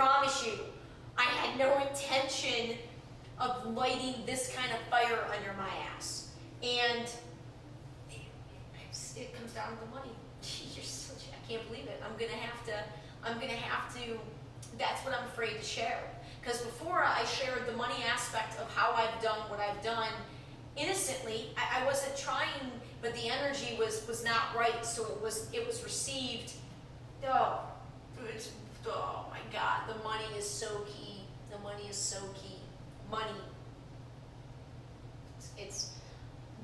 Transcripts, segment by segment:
promise you, I had no intention of lighting this kind of fire under my ass. And it comes down to the money. I can't believe it. I'm gonna have to, that's what I'm afraid to share. Because before I shared the money aspect of how I've done what I've done innocently, I wasn't trying, but the energy was not right, so it was received. Oh my God, the money is so key. The money is so key. Money.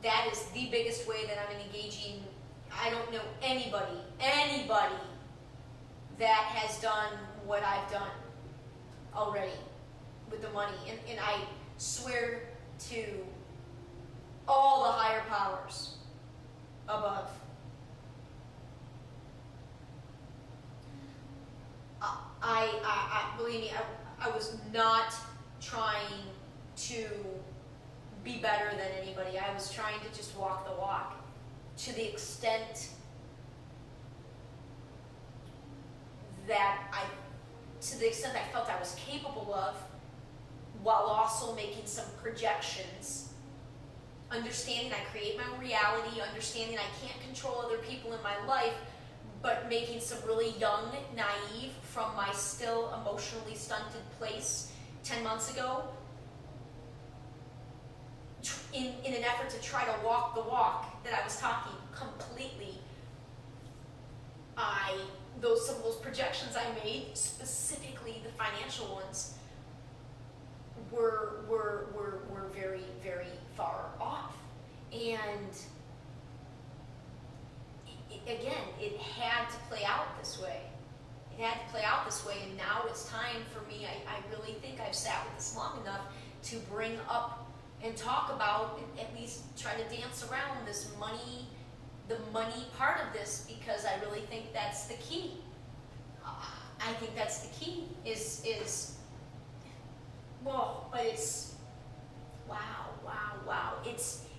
That is the biggest way that I'm engaging. I don't know anybody that has done what I've done already with the money. And I swear to all the higher powers above. I believe me, I was not trying to be better than anybody. I was trying to just walk the walk to the extent that I felt I was capable of, while also making some projections, understanding I create my own reality, understanding I can't control other people in my life, but making some really young, naive, from my still emotionally stunted place 10 months ago, in an effort to try to walk the walk that I was talking completely. Some of those projections I made, specifically the financial ones, were very, very far off. And again, it had to play out this way. It had to play out this way, and now it's time for me. I really think I've sat with this long enough to bring up and talk about, at least try to dance around this money, the money part of this, because I really think that's the key. I think that's the key, but it's, wow.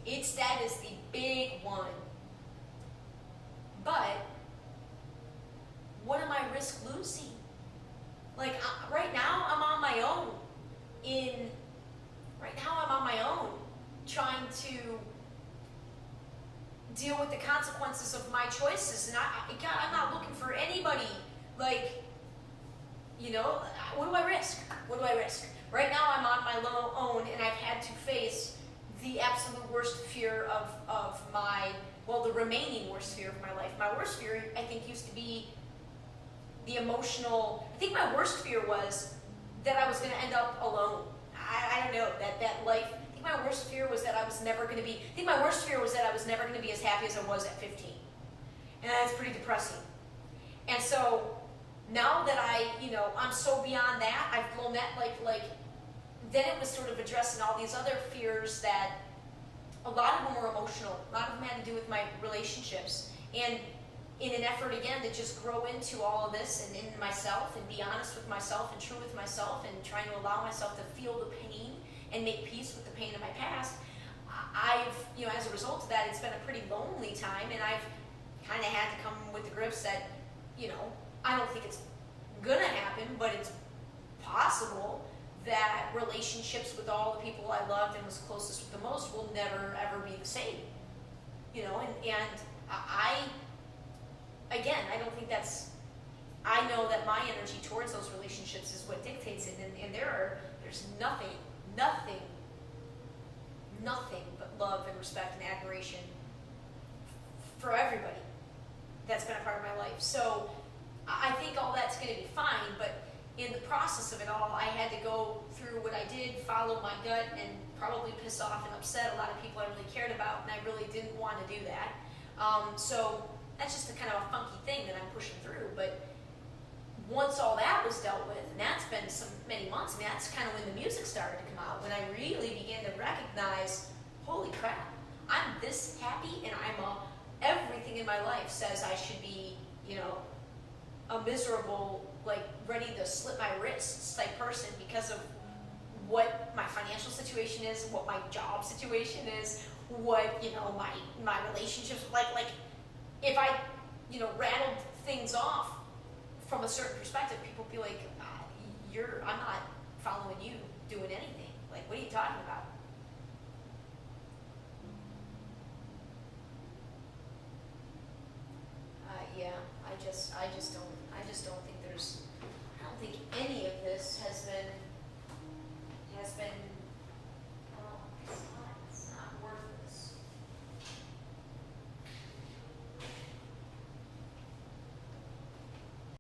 It's that is the big one. But what am I risk losing? Like right now I'm on my own trying to deal with the consequences of my choices. And I'm not looking for anybody, like, what do I risk? Right now I'm on my own, and I've had to face the absolute worst fear of the remaining worst fear of my life. My worst fear, I think, used to be the emotional. I think my worst fear was that I was going to end up alone. I don't know, that life. I think my worst fear was that I was never going to be. I think my worst fear was that I was never going to be as happy as I was at 15, and that's pretty depressing. And so now that I'm so beyond that, I've blown that like. Then it was sort of addressing all these other fears that a lot of them were emotional. A lot of them had to do with my relationships. And in an effort, again, to just grow into all of this and in myself and be honest with myself and true with myself and trying to allow myself to feel the pain and make peace with the pain of my past, I've, as a result of that, it's been a pretty lonely time, and I've kind of had to come with the grips that, I don't think it's gonna happen, but it's possible that relationships with all the people I loved and was closest with the most will never ever be the same. And I don't think I know that my energy towards those relationships is what dictates it, and there's nothing but love and respect and admiration for everybody that's been a part of my life. So I think all that's going to be fine, but in the process of it all, I had to go through what I did, follow my gut, and probably piss off and upset a lot of people I really cared about, and I really didn't want to do that. So that's just a kind of a funky thing that I'm pushing through. But once all that was dealt with, and that's been many months, that's kind of when the music started to come out, when I really began to recognize, holy crap, I'm this happy, and everything in my life says I should be, a miserable, like, ready to slit my wrists type person because of what my financial situation is, what my job situation is, what, my relationships, like, if I, rattled things off from a certain perspective, people be like, I'm not following you doing anything. Like, what are you talking about? Yeah, I just don't